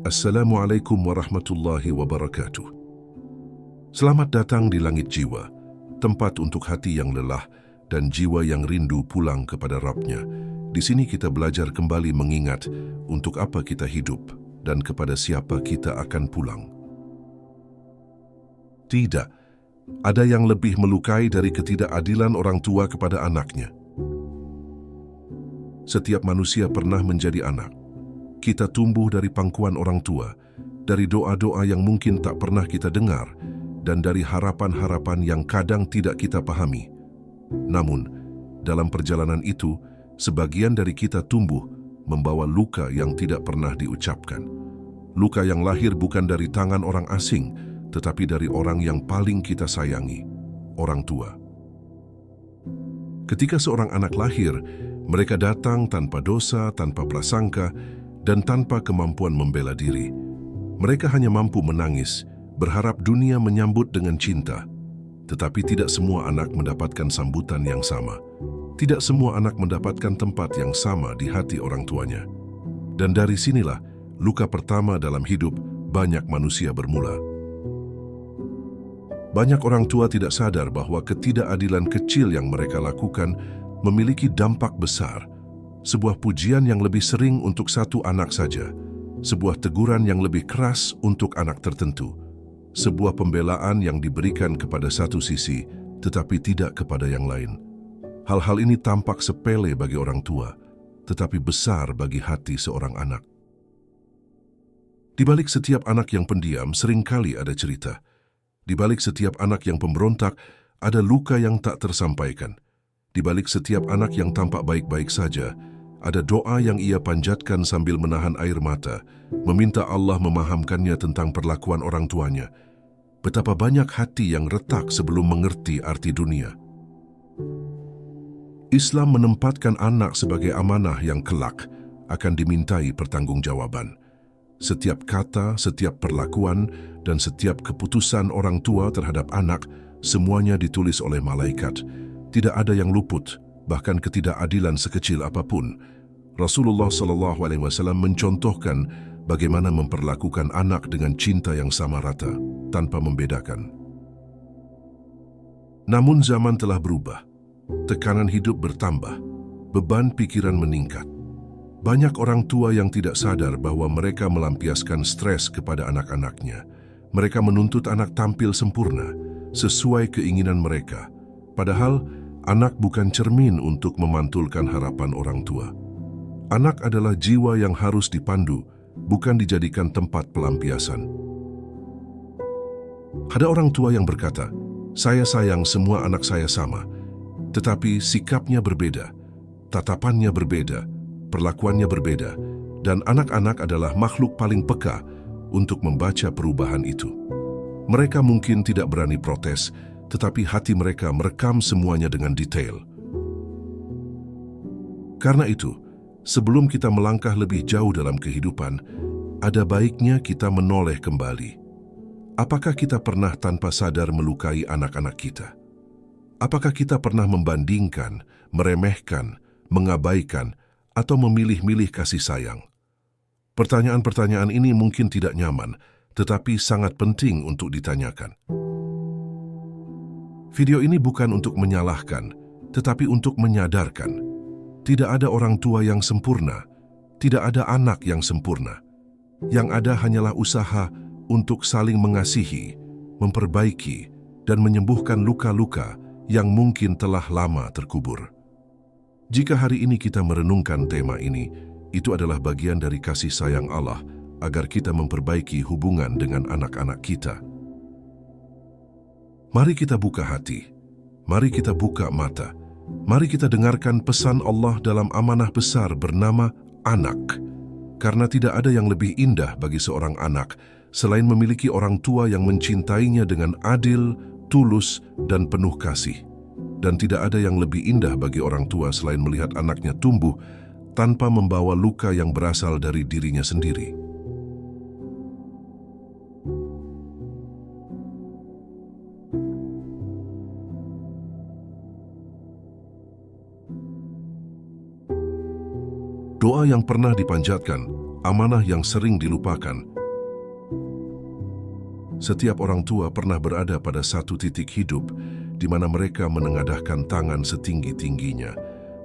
Assalamualaikum warahmatullahi wabarakatuh. Selamat datang di Langit Jiwa, tempat untuk hati yang lelah dan jiwa yang rindu pulang kepada Rabb-Nya. Di sini kita belajar kembali mengingat untuk apa kita hidup dan kepada siapa kita akan pulang. Tidak, ada yang lebih melukai dari ketidakadilan orang tua kepada anaknya. Setiap manusia pernah menjadi anak. Kita tumbuh dari pangkuan orang tua, dari doa-doa yang mungkin tak pernah kita dengar, dan dari harapan-harapan yang kadang tidak kita pahami. Namun, dalam perjalanan itu, sebagian dari kita tumbuh membawa luka yang tidak pernah diucapkan. Luka yang lahir bukan dari tangan orang asing, tetapi dari orang yang paling kita sayangi, orang tua. Ketika seorang anak lahir, mereka datang tanpa dosa, tanpa prasangka, dan tanpa kemampuan membela diri. Mereka hanya mampu menangis, berharap dunia menyambut dengan cinta. Tetapi tidak semua anak mendapatkan sambutan yang sama. Tidak semua anak mendapatkan tempat yang sama di hati orang tuanya. Dan dari sinilah luka pertama dalam hidup banyak manusia bermula. Banyak orang tua tidak sadar bahwa ketidakadilan kecil yang mereka lakukan memiliki dampak besar. Sebuah pujian yang lebih sering untuk satu anak saja, sebuah teguran yang lebih keras untuk anak tertentu, sebuah pembelaan yang diberikan kepada satu sisi, tetapi tidak kepada yang lain. Hal-hal ini tampak sepele bagi orang tua, tetapi besar bagi hati seorang anak. Di balik setiap anak yang pendiam, seringkali ada cerita. Di balik setiap anak yang pemberontak, ada luka yang tak tersampaikan. Di balik setiap anak yang tampak baik-baik saja, ada doa yang ia panjatkan sambil menahan air mata, meminta Allah memahamkannya tentang perlakuan orang tuanya. Betapa banyak hati yang retak sebelum mengerti arti dunia. Islam menempatkan anak sebagai amanah yang kelak akan dimintai pertanggungjawaban. Setiap kata, setiap perlakuan, dan setiap keputusan orang tua terhadap anak, semuanya ditulis oleh malaikat. Tidak ada yang luput, bahkan ketidakadilan sekecil apapun. Rasulullah SAW mencontohkan bagaimana memperlakukan anak dengan cinta yang sama rata, tanpa membedakan. Namun zaman telah berubah. Tekanan hidup bertambah, beban pikiran meningkat. Banyak orang tua yang tidak sadar bahwa mereka melampiaskan stres kepada anak-anaknya. Mereka menuntut anak tampil sempurna, sesuai keinginan mereka. Padahal, anak bukan cermin untuk memantulkan harapan orang tua. Anak adalah jiwa yang harus dipandu, bukan dijadikan tempat pelampiasan. Ada orang tua yang berkata, "Saya sayang semua anak saya sama," tetapi sikapnya berbeda, tatapannya berbeda, perlakuannya berbeda, dan anak-anak adalah makhluk paling peka untuk membaca perubahan itu. Mereka mungkin tidak berani protes, tetapi hati mereka merekam semuanya dengan detail. Karena itu, sebelum kita melangkah lebih jauh dalam kehidupan, ada baiknya kita menoleh kembali. Apakah kita pernah tanpa sadar melukai anak-anak kita? Apakah kita pernah membandingkan, meremehkan, mengabaikan, atau memilih-milih kasih sayang? Pertanyaan-pertanyaan ini mungkin tidak nyaman, tetapi sangat penting untuk ditanyakan. Video ini bukan untuk menyalahkan, tetapi untuk menyadarkan. Tidak ada orang tua yang sempurna, tidak ada anak yang sempurna. Yang ada hanyalah usaha untuk saling mengasihi, memperbaiki, dan menyembuhkan luka-luka yang mungkin telah lama terkubur. Jika hari ini kita merenungkan tema ini, itu adalah bagian dari kasih sayang Allah agar kita memperbaiki hubungan dengan anak-anak kita. Mari kita buka hati, mari kita buka mata, mari kita dengarkan pesan Allah dalam amanah besar bernama anak. Karena tidak ada yang lebih indah bagi seorang anak selain memiliki orang tua yang mencintainya dengan adil, tulus, dan penuh kasih. Dan tidak ada yang lebih indah bagi orang tua selain melihat anaknya tumbuh tanpa membawa luka yang berasal dari dirinya sendiri. Doa yang pernah dipanjatkan, amanah yang sering dilupakan, Setiap orang tua pernah berada pada satu titik hidup di mana mereka menengadahkan tangan setinggi-tingginya,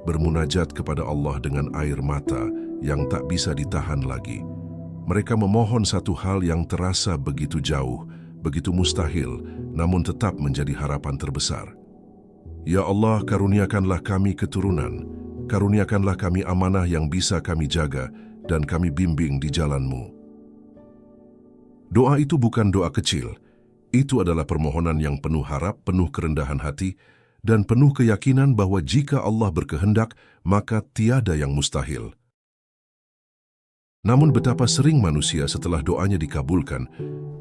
bermunajat kepada Allah dengan air mata yang tak bisa ditahan lagi. Mereka memohon satu hal yang terasa begitu jauh, begitu mustahil, namun tetap menjadi harapan terbesar. Ya Allah, karuniakanlah kami keturunan, karuniakanlah kami amanah yang bisa kami jaga dan kami bimbing di jalan-Mu. Doa itu bukan doa kecil, itu adalah permohonan yang penuh harap, penuh kerendahan hati, dan penuh keyakinan bahwa jika Allah berkehendak, maka tiada yang mustahil. Namun betapa sering manusia setelah doanya dikabulkan,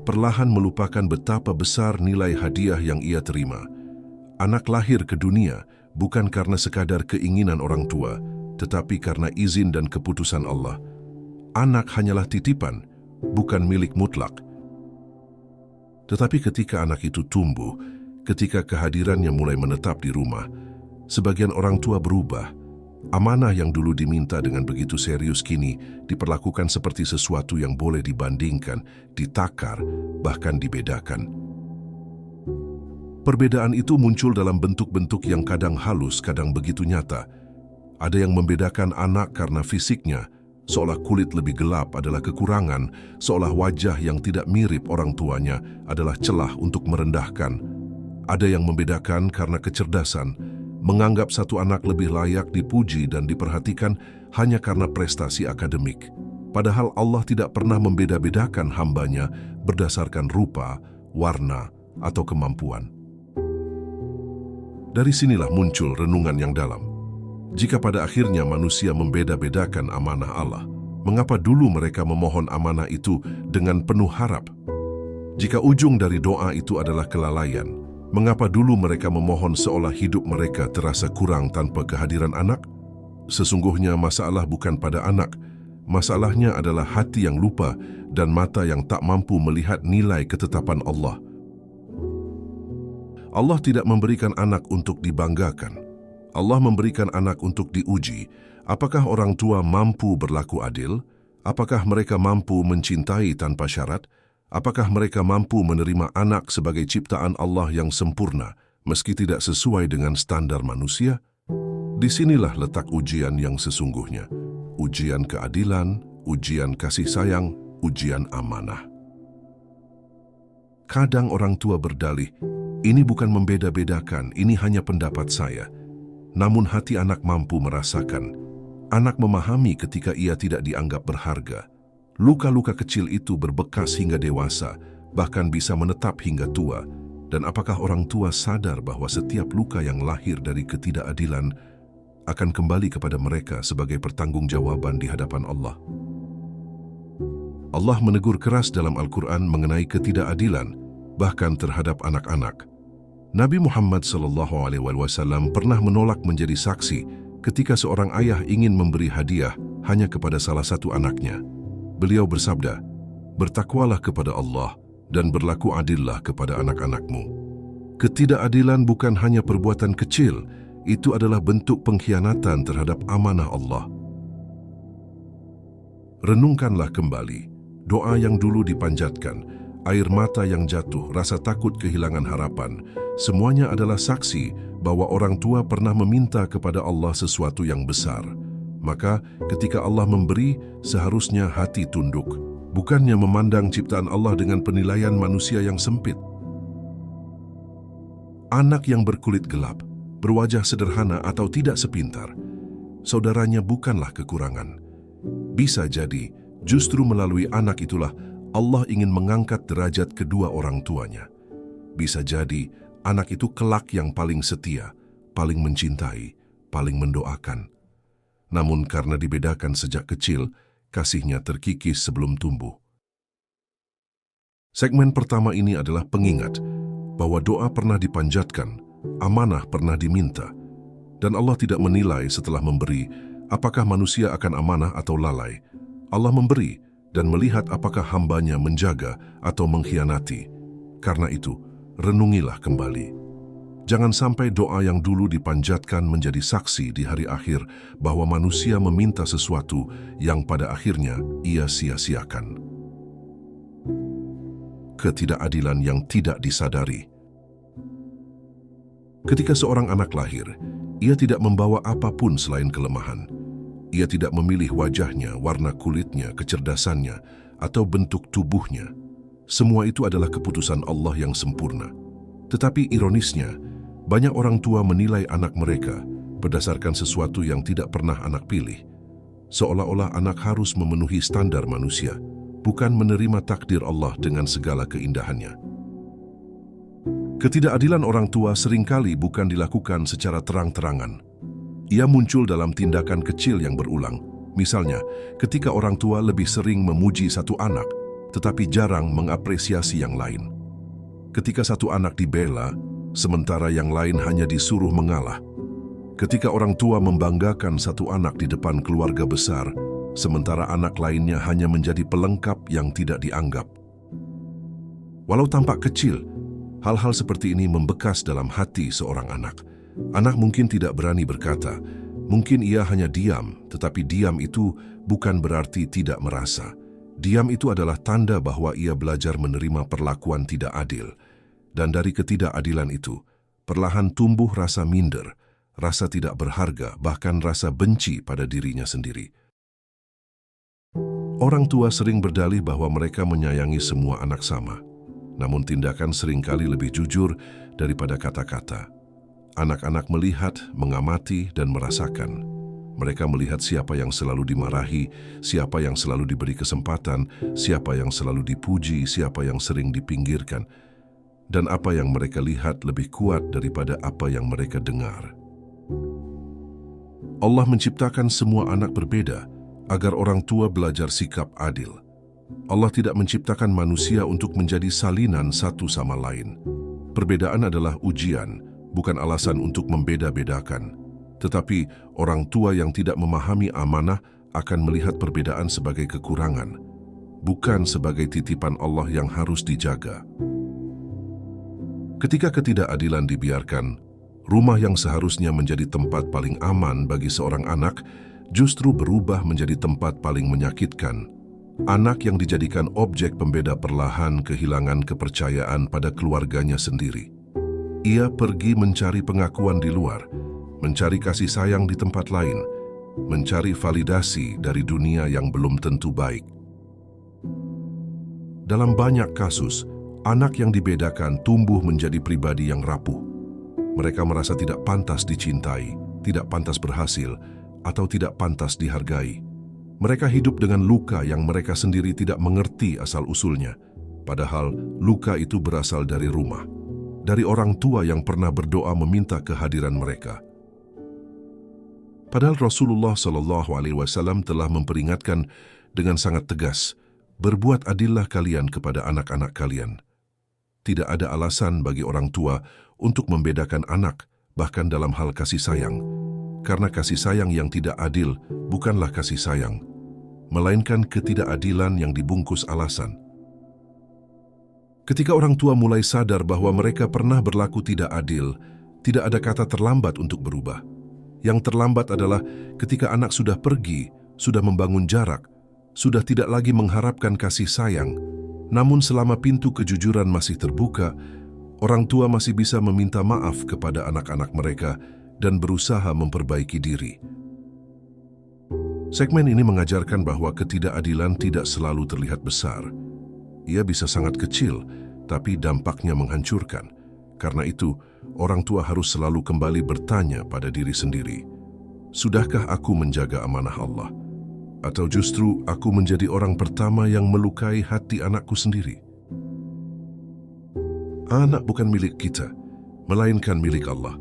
perlahan melupakan betapa besar nilai hadiah yang ia terima. Anak lahir ke dunia bukan karena sekadar keinginan orang tua, tetapi karena izin dan keputusan Allah. Anak hanyalah titipan, bukan milik mutlak. Tetapi ketika anak itu tumbuh, ketika kehadirannya mulai menetap di rumah, sebagian orang tua berubah. Amanah yang dulu diminta dengan begitu serius kini diperlakukan seperti sesuatu yang boleh dibandingkan, ditakar, bahkan dibedakan. Perbedaan itu muncul dalam bentuk-bentuk yang kadang halus, kadang begitu nyata. Ada yang membedakan anak karena fisiknya, seolah kulit lebih gelap adalah kekurangan, seolah wajah yang tidak mirip orang tuanya adalah celah untuk merendahkan. Ada yang membedakan karena kecerdasan, menganggap satu anak lebih layak dipuji dan diperhatikan hanya karena prestasi akademik. Padahal Allah tidak pernah membeda-bedakan hambanya berdasarkan rupa, warna, atau kemampuan. Dari sinilah muncul renungan yang dalam. Jika pada akhirnya manusia membeda-bedakan amanah Allah, mengapa dulu mereka memohon amanah itu dengan penuh harap? Jika ujung dari doa itu adalah kelalaian, mengapa dulu mereka memohon seolah hidup mereka terasa kurang tanpa kehadiran anak? Sesungguhnya masalah bukan pada anak, masalahnya adalah hati yang lupa dan mata yang tak mampu melihat nilai ketetapan Allah. Allah tidak memberikan anak untuk dibanggakan. Allah memberikan anak untuk diuji. Apakah orang tua mampu berlaku adil? Apakah mereka mampu mencintai tanpa syarat? Apakah mereka mampu menerima anak sebagai ciptaan Allah yang sempurna, meski tidak sesuai dengan standar manusia? Disinilah letak ujian yang sesungguhnya. Ujian keadilan, ujian kasih sayang, ujian amanah. Kadang orang tua berdalih, ini bukan membeda-bedakan, ini hanya pendapat saya. Namun hati anak mampu merasakan. Anak memahami ketika ia tidak dianggap berharga. Luka-luka kecil itu berbekas hingga dewasa, bahkan bisa menetap hingga tua. Dan apakah orang tua sadar bahwa setiap luka yang lahir dari ketidakadilan akan kembali kepada mereka sebagai pertanggungjawaban di hadapan Allah? Allah menegur keras dalam Al-Quran mengenai ketidakadilan, bahkan terhadap anak-anak. Nabi Muhammad SAW pernah menolak menjadi saksi ketika seorang ayah ingin memberi hadiah hanya kepada salah satu anaknya. Beliau bersabda, "Bertakwalah kepada Allah dan berlaku adillah kepada anak-anakmu." Ketidakadilan bukan hanya perbuatan kecil, itu adalah bentuk pengkhianatan terhadap amanah Allah. Renungkanlah kembali, doa yang dulu dipanjatkan, air mata yang jatuh, rasa takut kehilangan harapan, semuanya adalah saksi bahwa orang tua pernah meminta kepada Allah sesuatu yang besar. Maka ketika Allah memberi, seharusnya hati tunduk, bukannya memandang ciptaan Allah dengan penilaian manusia yang sempit. Anak yang berkulit gelap, berwajah sederhana atau tidak sepintar, saudaranya bukanlah kekurangan. Bisa jadi, justru melalui anak itulah Allah ingin mengangkat derajat kedua orang tuanya. Bisa jadi, anak itu kelak yang paling setia, paling mencintai, paling mendoakan. Namun karena dibedakan sejak kecil, kasihnya terkikis sebelum tumbuh. Segmen pertama ini adalah pengingat bahwa doa pernah dipanjatkan, amanah pernah diminta, dan Allah tidak menilai setelah memberi apakah manusia akan amanah atau lalai. Allah memberi dan melihat apakah hambanya menjaga atau mengkhianati. Karena itu, renungilah kembali. Jangan sampai doa yang dulu dipanjatkan menjadi saksi di hari akhir bahwa manusia meminta sesuatu yang pada akhirnya ia sia-siakan. ketidakadilan yang tidak disadari. Ketika seorang anak lahir, ia tidak membawa apapun selain kelemahan. Ia tidak memilih wajahnya, warna kulitnya, kecerdasannya, atau bentuk tubuhnya. Semua itu adalah keputusan Allah yang sempurna. Tetapi ironisnya, banyak orang tua menilai anak mereka berdasarkan sesuatu yang tidak pernah anak pilih. Seolah-olah anak harus memenuhi standar manusia, bukan menerima takdir Allah dengan segala keindahannya. Ketidakadilan orang tua seringkali bukan dilakukan secara terang-terangan. Ia muncul dalam tindakan kecil yang berulang. Misalnya, ketika orang tua lebih sering memuji satu anak, tetapi jarang mengapresiasi yang lain. Ketika satu anak dibela, sementara yang lain hanya disuruh mengalah. Ketika orang tua membanggakan satu anak di depan keluarga besar, sementara anak lainnya hanya menjadi pelengkap yang tidak dianggap. Walau tampak kecil, hal-hal seperti ini membekas dalam hati seorang anak. Anak mungkin tidak berani berkata, mungkin ia hanya diam, tetapi diam itu bukan berarti tidak merasa. Diam itu adalah tanda bahwa ia belajar menerima perlakuan tidak adil. Dan dari ketidakadilan itu, perlahan tumbuh rasa minder, rasa tidak berharga, bahkan rasa benci pada dirinya sendiri. Orang tua sering berdalih bahwa mereka menyayangi semua anak sama. Namun tindakan seringkali lebih jujur daripada kata-kata. Anak-anak melihat, mengamati, dan merasakan. Mereka melihat siapa yang selalu dimarahi, siapa yang selalu diberi kesempatan, siapa yang selalu dipuji, siapa yang sering dipinggirkan. Dan apa yang mereka lihat lebih kuat daripada apa yang mereka dengar. Allah menciptakan semua anak berbeda agar orang tua belajar sikap adil. Allah tidak menciptakan manusia untuk menjadi salinan satu sama lain. Perbedaan adalah ujian, bukan alasan untuk membeda-bedakan. Tetapi orang tua yang tidak memahami amanah akan melihat perbedaan sebagai kekurangan, bukan sebagai titipan Allah yang harus dijaga. Ketika ketidakadilan dibiarkan, rumah yang seharusnya menjadi tempat paling aman bagi seorang anak justru berubah menjadi tempat paling menyakitkan. Anak yang dijadikan objek pembeda perlahan kehilangan kepercayaan pada keluarganya sendiri. Ia pergi mencari pengakuan di luar, mencari kasih sayang di tempat lain, mencari validasi dari dunia yang belum tentu baik. Dalam banyak kasus, anak yang dibedakan tumbuh menjadi pribadi yang rapuh. Mereka merasa tidak pantas dicintai, tidak pantas berhasil, atau tidak pantas dihargai. Mereka hidup dengan luka yang mereka sendiri tidak mengerti asal-usulnya. Padahal luka itu berasal dari rumah, dari orang tua yang pernah berdoa meminta kehadiran mereka. Padahal Rasulullah SAW telah memperingatkan dengan sangat tegas, berbuat adillah kalian kepada anak-anak kalian. Tidak ada alasan bagi orang tua untuk membedakan anak, bahkan dalam hal kasih sayang. Karena kasih sayang yang tidak adil bukanlah kasih sayang, melainkan ketidakadilan yang dibungkus alasan. Ketika orang tua mulai sadar bahwa mereka pernah berlaku tidak adil, tidak ada kata terlambat untuk berubah. Yang terlambat adalah ketika anak sudah pergi, sudah membangun jarak, sudah tidak lagi mengharapkan kasih sayang. Namun selama pintu kejujuran masih terbuka, orang tua masih bisa meminta maaf kepada anak-anak mereka dan berusaha memperbaiki diri. Segmen ini mengajarkan bahwa ketidakadilan tidak selalu terlihat besar. Ia bisa sangat kecil, tapi dampaknya menghancurkan. Karena itu, orang tua harus selalu kembali bertanya pada diri sendiri, sudahkah aku menjaga amanah Allah? Atau justru aku menjadi orang pertama yang melukai hati anakku sendiri? Anak bukan milik kita, melainkan milik Allah.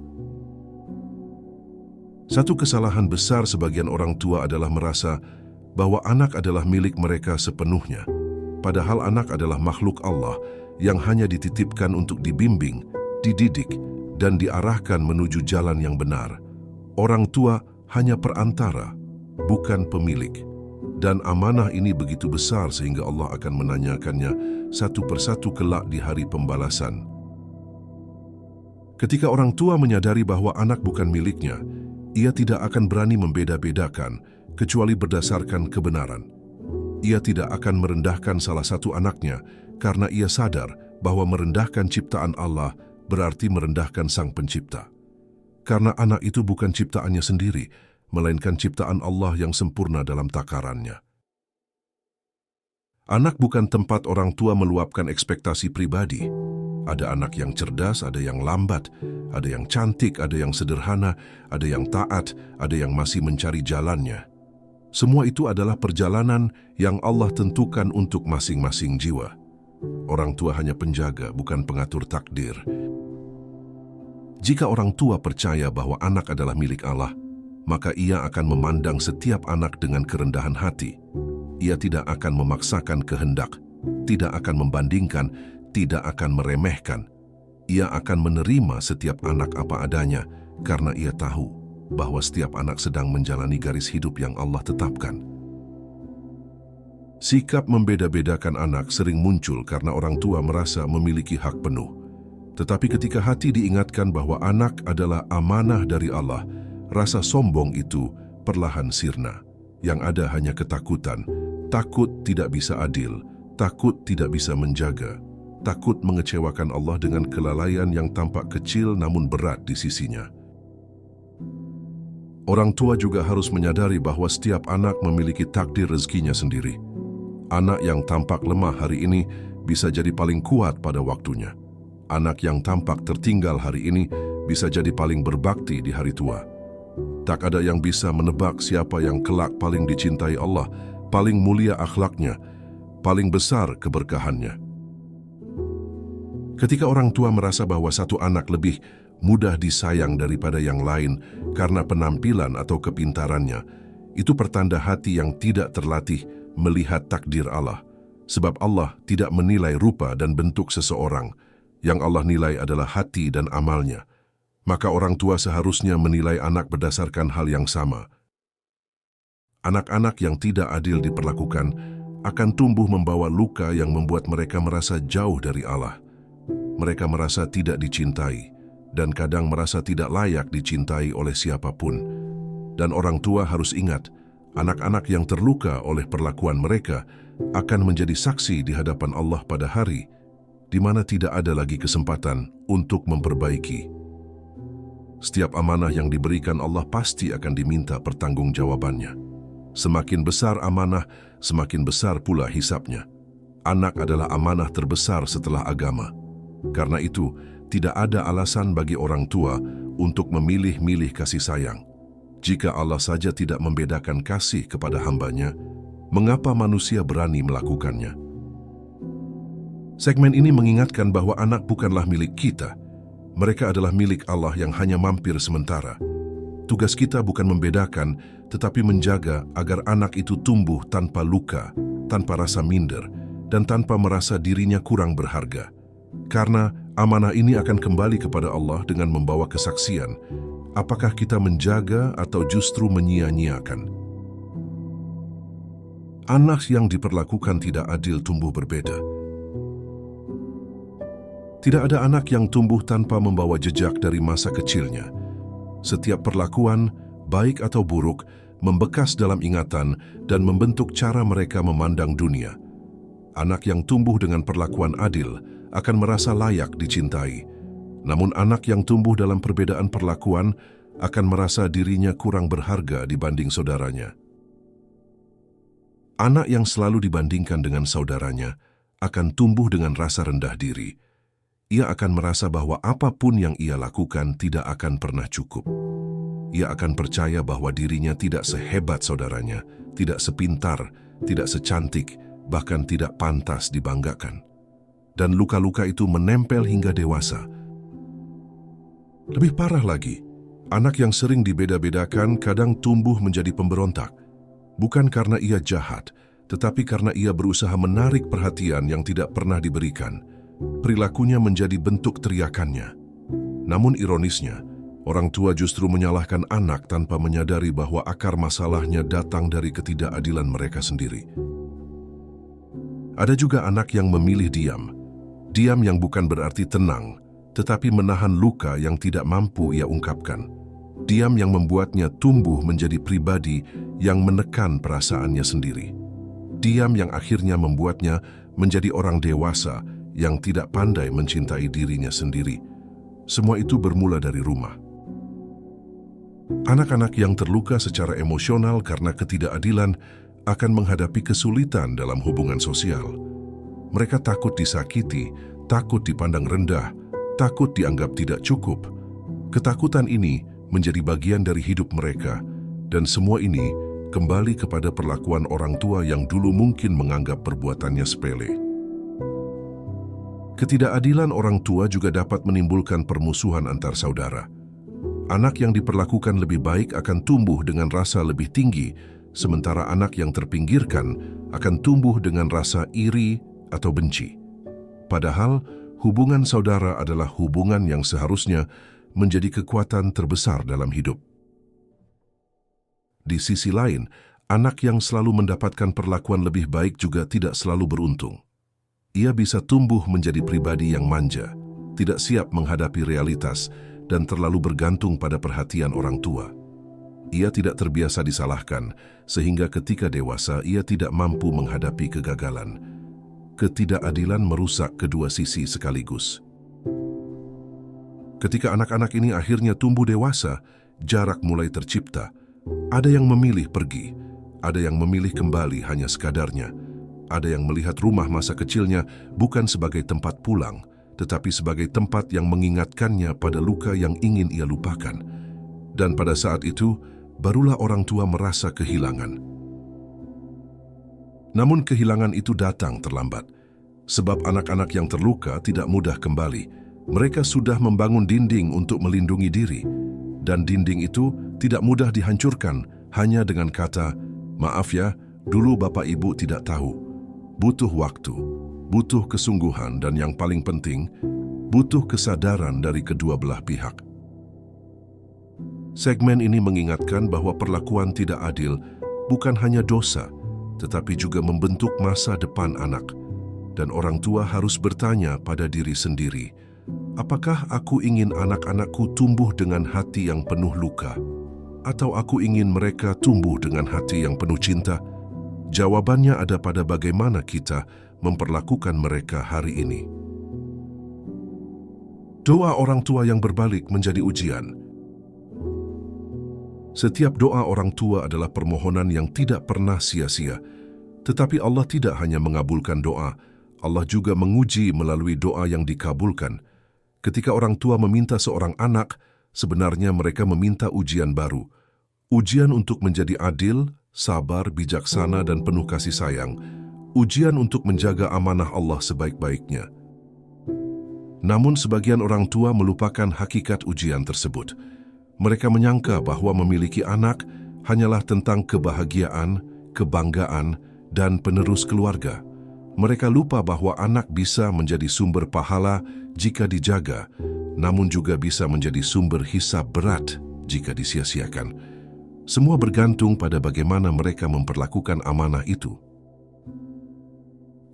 Satu kesalahan besar sebagian orang tua adalah merasa bahwa anak adalah milik mereka sepenuhnya, padahal anak adalah makhluk Allah yang hanya dititipkan untuk dibimbing, dididik, dan diarahkan menuju jalan yang benar. Orang tua hanya perantara, bukan pemilik. Dan amanah ini begitu besar sehingga Allah akan menanyakannya satu persatu kelak di hari pembalasan. Ketika orang tua menyadari bahwa anak bukan miliknya, ia tidak akan berani membeda-bedakan kecuali berdasarkan kebenaran. Ia tidak akan merendahkan salah satu anaknya karena ia sadar bahwa merendahkan ciptaan Allah berarti merendahkan Sang Pencipta. Karena anak itu bukan ciptaannya sendiri, melainkan ciptaan Allah yang sempurna dalam takarannya. Anak bukan tempat orang tua meluapkan ekspektasi pribadi. Ada anak yang cerdas, ada yang lambat, ada yang cantik, ada yang sederhana, ada yang taat, ada yang masih mencari jalannya. Semua itu adalah perjalanan yang Allah tentukan untuk masing-masing jiwa. Orang tua hanya penjaga, bukan pengatur takdir. Jika orang tua percaya bahwa anak adalah milik Allah, maka ia akan memandang setiap anak dengan kerendahan hati. Ia tidak akan memaksakan kehendak, tidak akan membandingkan, tidak akan meremehkan. Ia akan menerima setiap anak apa adanya karena ia tahu bahwa setiap anak sedang menjalani garis hidup yang Allah tetapkan. Sikap membeda-bedakan anak sering muncul karena orang tua merasa memiliki hak penuh. Tetapi ketika hati diingatkan bahwa anak adalah amanah dari Allah, rasa sombong itu perlahan sirna. Yang ada hanya ketakutan, takut tidak bisa adil, takut tidak bisa menjaga, takut mengecewakan Allah dengan kelalaian yang tampak kecil namun berat di sisinya. Orang tua juga harus menyadari bahwa setiap anak memiliki takdir rezekinya sendiri. Anak yang tampak lemah hari ini bisa jadi paling kuat pada waktunya. Anak yang tampak tertinggal hari ini bisa jadi paling berbakti di hari tua. Tak ada yang bisa menebak siapa yang kelak paling dicintai Allah, paling mulia akhlaknya, paling besar keberkahannya. Ketika orang tua merasa bahwa satu anak lebih mudah disayang daripada yang lain karena penampilan atau kepintarannya, itu pertanda hati yang tidak terlatih melihat takdir Allah. Sebab Allah tidak menilai rupa dan bentuk seseorang, yang Allah nilai adalah hati dan amalnya. Maka orang tua seharusnya menilai anak berdasarkan hal yang sama. Anak-anak yang tidak adil diperlakukan akan tumbuh membawa luka yang membuat mereka merasa jauh dari Allah. Mereka merasa tidak dicintai, dan kadang merasa tidak layak dicintai oleh siapapun. Dan orang tua harus ingat, anak-anak yang terluka oleh perlakuan mereka akan menjadi saksi di hadapan Allah pada hari di mana tidak ada lagi kesempatan untuk memperbaiki. Setiap amanah yang diberikan Allah pasti akan diminta pertanggungjawabannya. Semakin besar amanah, semakin besar pula hisabnya. Anak adalah amanah terbesar setelah agama. Karena itu, tidak ada alasan bagi orang tua untuk memilih-milih kasih sayang. Jika Allah saja tidak membedakan kasih kepada hambanya, mengapa manusia berani melakukannya? Segmen ini mengingatkan bahwa anak bukanlah milik kita. Mereka adalah milik Allah yang hanya mampir sementara. Tugas kita bukan membedakan, tetapi menjaga agar anak itu tumbuh tanpa luka, tanpa rasa minder, dan tanpa merasa dirinya kurang berharga. Karena amanah ini akan kembali kepada Allah dengan membawa kesaksian, apakah kita menjaga atau justru menyia-nyiakan. Anak yang diperlakukan tidak adil tumbuh berbeda. Tidak ada anak yang tumbuh tanpa membawa jejak dari masa kecilnya. Setiap perlakuan, baik atau buruk, membekas dalam ingatan dan membentuk cara mereka memandang dunia. Anak yang tumbuh dengan perlakuan adil akan merasa layak dicintai. Namun anak yang tumbuh dalam perbedaan perlakuan akan merasa dirinya kurang berharga dibanding saudaranya. Anak yang selalu dibandingkan dengan saudaranya akan tumbuh dengan rasa rendah diri. Ia akan merasa bahwa apapun yang ia lakukan tidak akan pernah cukup. Ia akan percaya bahwa dirinya tidak sehebat saudaranya, tidak sepintar, tidak secantik, bahkan tidak pantas dibanggakan. Dan luka-luka itu menempel hingga dewasa. Lebih parah lagi, anak yang sering dibeda-bedakan kadang tumbuh menjadi pemberontak. Bukan karena ia jahat, tetapi karena ia berusaha menarik perhatian yang tidak pernah diberikan. Perilakunya menjadi bentuk teriakannya. Namun ironisnya, orang tua justru menyalahkan anak tanpa menyadari bahwa akar masalahnya datang dari ketidakadilan mereka sendiri. Ada juga anak yang memilih diam. Diam yang bukan berarti tenang, tetapi menahan luka yang tidak mampu ia ungkapkan. Diam yang membuatnya tumbuh menjadi pribadi yang menekan perasaannya sendiri. diam yang akhirnya membuatnya menjadi orang dewasa yang tidak pandai mencintai dirinya sendiri. Semua itu bermula dari rumah. Anak-anak yang terluka secara emosional karena ketidakadilan akan menghadapi kesulitan dalam hubungan sosial. Mereka takut disakiti, takut dipandang rendah, takut dianggap tidak cukup. Ketakutan ini menjadi bagian dari hidup mereka, dan semua ini kembali kepada perlakuan orang tua yang dulu mungkin menganggap perbuatannya sepele. Ketidakadilan orang tua juga dapat menimbulkan permusuhan antar saudara. Anak yang diperlakukan lebih baik akan tumbuh dengan rasa lebih tinggi, sementara anak yang terpinggirkan akan tumbuh dengan rasa iri atau benci. Padahal, hubungan saudara adalah hubungan yang seharusnya menjadi kekuatan terbesar dalam hidup. Di sisi lain, anak yang selalu mendapatkan perlakuan lebih baik juga tidak selalu beruntung. Ia bisa tumbuh menjadi pribadi yang manja, tidak siap menghadapi realitas, dan terlalu bergantung pada perhatian orang tua. Ia tidak terbiasa disalahkan, sehingga ketika dewasa ia tidak mampu menghadapi kegagalan. Ketidakadilan merusak kedua sisi sekaligus. Ketika anak-anak ini akhirnya tumbuh dewasa, jarak mulai tercipta. Ada yang memilih pergi, ada yang memilih kembali hanya sekadarnya. Ada yang melihat rumah masa kecilnya bukan sebagai tempat pulang, tetapi sebagai tempat yang mengingatkannya pada luka yang ingin ia lupakan. Dan pada saat itu, barulah orang tua merasa kehilangan. Namun kehilangan itu datang terlambat, sebab anak-anak yang terluka tidak mudah kembali. Mereka sudah membangun dinding untuk melindungi diri, dan dinding itu tidak mudah dihancurkan hanya dengan kata, "Maaf ya, dulu Bapak Ibu tidak tahu." Butuh waktu, butuh kesungguhan, dan yang paling penting, butuh kesadaran dari kedua belah pihak. Segmen ini mengingatkan bahwa perlakuan tidak adil bukan hanya dosa, tetapi juga membentuk masa depan anak. Dan orang tua harus bertanya pada diri sendiri, apakah aku ingin anak-anakku tumbuh dengan hati yang penuh luka? Atau aku ingin mereka tumbuh dengan hati yang penuh cinta? Jawabannya ada pada bagaimana kita memperlakukan mereka hari ini. Doa orang tua yang berbalik menjadi ujian. Setiap doa orang tua adalah permohonan yang tidak pernah sia-sia. Tetapi Allah tidak hanya mengabulkan doa, Allah juga menguji melalui doa yang dikabulkan. Ketika orang tua meminta seorang anak, sebenarnya mereka meminta ujian baru. Ujian untuk menjadi adil, sabar, bijaksana, dan penuh kasih sayang. Ujian untuk menjaga amanah Allah sebaik-baiknya. Namun sebagian orang tua melupakan hakikat ujian tersebut. Mereka menyangka bahwa memiliki anak hanyalah tentang kebahagiaan, kebanggaan, dan penerus keluarga. Mereka lupa bahwa anak bisa menjadi sumber pahala jika dijaga, namun juga bisa menjadi sumber hisab berat jika disia-siakan. Semua bergantung pada bagaimana mereka memperlakukan amanah itu.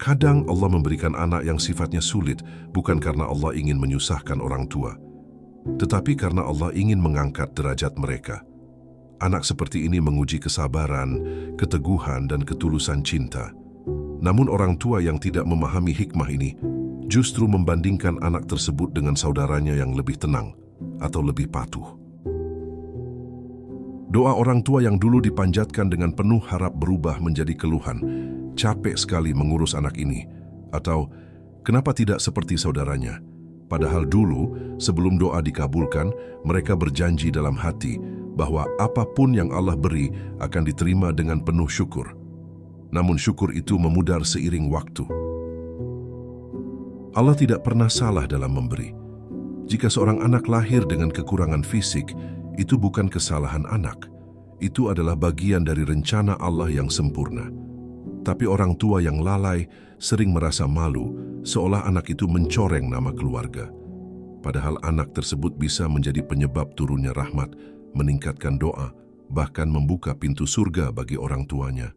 Kadang Allah memberikan anak yang sifatnya sulit bukan karena Allah ingin menyusahkan orang tua, tetapi karena Allah ingin mengangkat derajat mereka. Anak seperti ini menguji kesabaran, keteguhan, dan ketulusan cinta. Namun orang tua yang tidak memahami hikmah ini justru membandingkan anak tersebut dengan saudaranya yang lebih tenang atau lebih patuh. Doa orang tua yang dulu dipanjatkan dengan penuh harap berubah menjadi keluhan, "Capek sekali mengurus anak ini," atau "Kenapa tidak seperti saudaranya?" Padahal dulu, sebelum doa dikabulkan, mereka berjanji dalam hati bahwa apapun yang Allah beri akan diterima dengan penuh syukur. Namun syukur itu memudar seiring waktu. Allah tidak pernah salah dalam memberi. Jika seorang anak lahir dengan kekurangan fisik, itu bukan kesalahan anak. Itu adalah bagian dari rencana Allah yang sempurna. Tapi orang tua yang lalai sering merasa malu, seolah anak itu mencoreng nama keluarga. Padahal anak tersebut bisa menjadi penyebab turunnya rahmat, meningkatkan doa, bahkan membuka pintu surga bagi orang tuanya.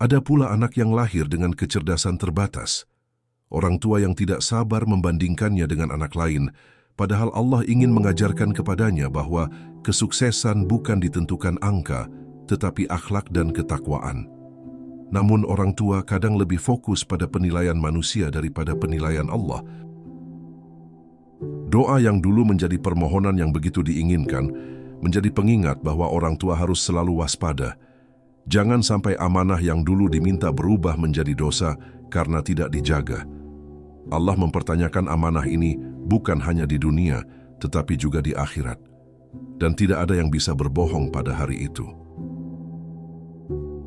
Ada pula anak yang lahir dengan kecerdasan terbatas. Orang tua yang tidak sabar membandingkannya dengan anak lain, padahal Allah ingin mengajarkan kepadanya bahwa kesuksesan bukan ditentukan angka, tetapi akhlak dan ketakwaan. Namun orang tua kadang lebih fokus pada penilaian manusia daripada penilaian Allah. Doa yang dulu menjadi permohonan yang begitu diinginkan, menjadi pengingat bahwa orang tua harus selalu waspada. Jangan sampai amanah yang dulu diminta berubah menjadi dosa karena tidak dijaga. Allah mempertanyakan amanah ini bukan hanya di dunia, tetapi juga di akhirat. Dan tidak ada yang bisa berbohong pada hari itu.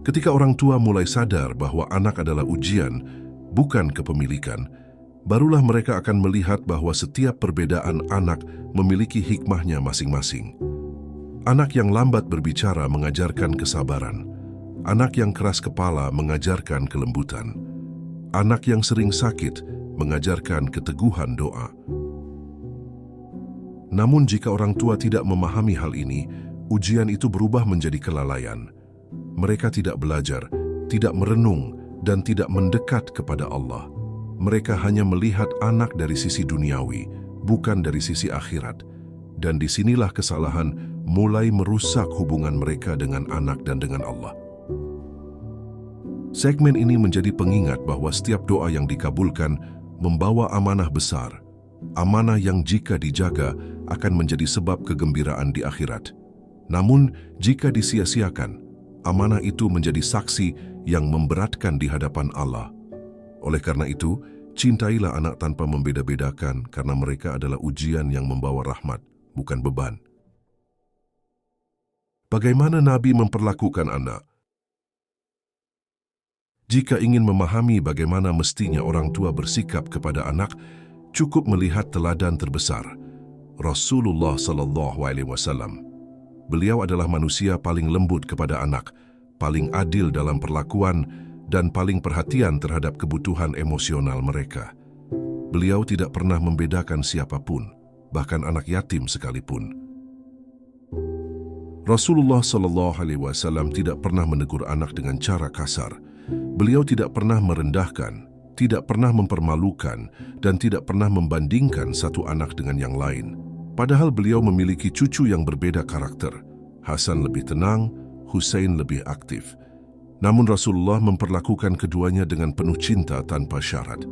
Ketika orang tua mulai sadar bahwa anak adalah ujian, bukan kepemilikan, barulah mereka akan melihat bahwa setiap perbedaan anak memiliki hikmahnya masing-masing. Anak yang lambat berbicara mengajarkan kesabaran. Anak yang keras kepala mengajarkan kelembutan. Anak yang sering sakit mengajarkan keteguhan doa. Namun jika orang tua tidak memahami hal ini, ujian itu berubah menjadi kelalaian. Mereka tidak belajar, tidak merenung, dan tidak mendekat kepada Allah. Mereka hanya melihat anak dari sisi duniawi, bukan dari sisi akhirat. Dan disinilah kesalahan mulai merusak hubungan mereka dengan anak dan dengan Allah. Segmen ini menjadi pengingat bahwa setiap doa yang dikabulkan membawa amanah besar. Amanah yang jika dijaga akan menjadi sebab kegembiraan di akhirat. Namun, jika disia-siakan, amanah itu menjadi saksi yang memberatkan di hadapan Allah. Oleh karena itu, cintailah anak tanpa membeda-bedakan karena mereka adalah ujian yang membawa rahmat, bukan beban. Bagaimana Nabi memperlakukan anak? Jika ingin memahami bagaimana mestinya orang tua bersikap kepada anak, cukup melihat teladan terbesar, Rasulullah SAW. Beliau adalah manusia paling lembut kepada anak, paling adil dalam perlakuan, dan paling perhatian terhadap kebutuhan emosional mereka. Beliau tidak pernah membedakan siapapun, bahkan anak yatim sekalipun. Rasulullah SAW tidak pernah menegur anak dengan cara kasar. Beliau tidak pernah merendahkan, tidak pernah mempermalukan, dan tidak pernah membandingkan satu anak dengan yang lain. Padahal beliau memiliki cucu yang berbeda karakter. Hasan lebih tenang, Husain lebih aktif. Namun Rasulullah memperlakukan keduanya dengan penuh cinta tanpa syarat.